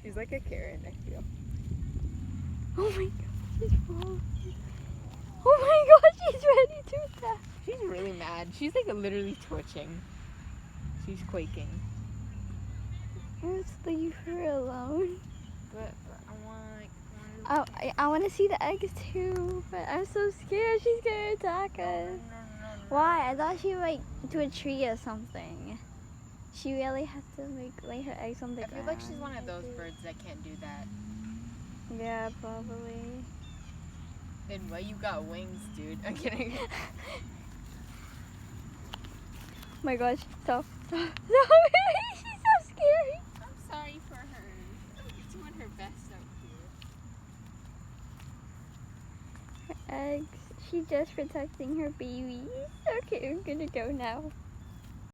She's like a Karen, I feel. Oh my god, she's falling. Oh my god, she's ready to attack. She's really mad. She's like literally twitching. She's quaking. Let's leave her alone. But I want I want to see the eggs too, but I'm so scared she's gonna attack us. Why? I thought she went to a tree or something. She really has to like lay her eggs on the I ground. feel like she's one of those birds that can't do that. Yeah, probably. Then why you got wings, dude? I'm kidding. Oh my gosh, stop. She's so scary. I'm sorry for her. She's doing her best out here. Her eggs. She's just protecting her babies. Okay, I'm gonna go now.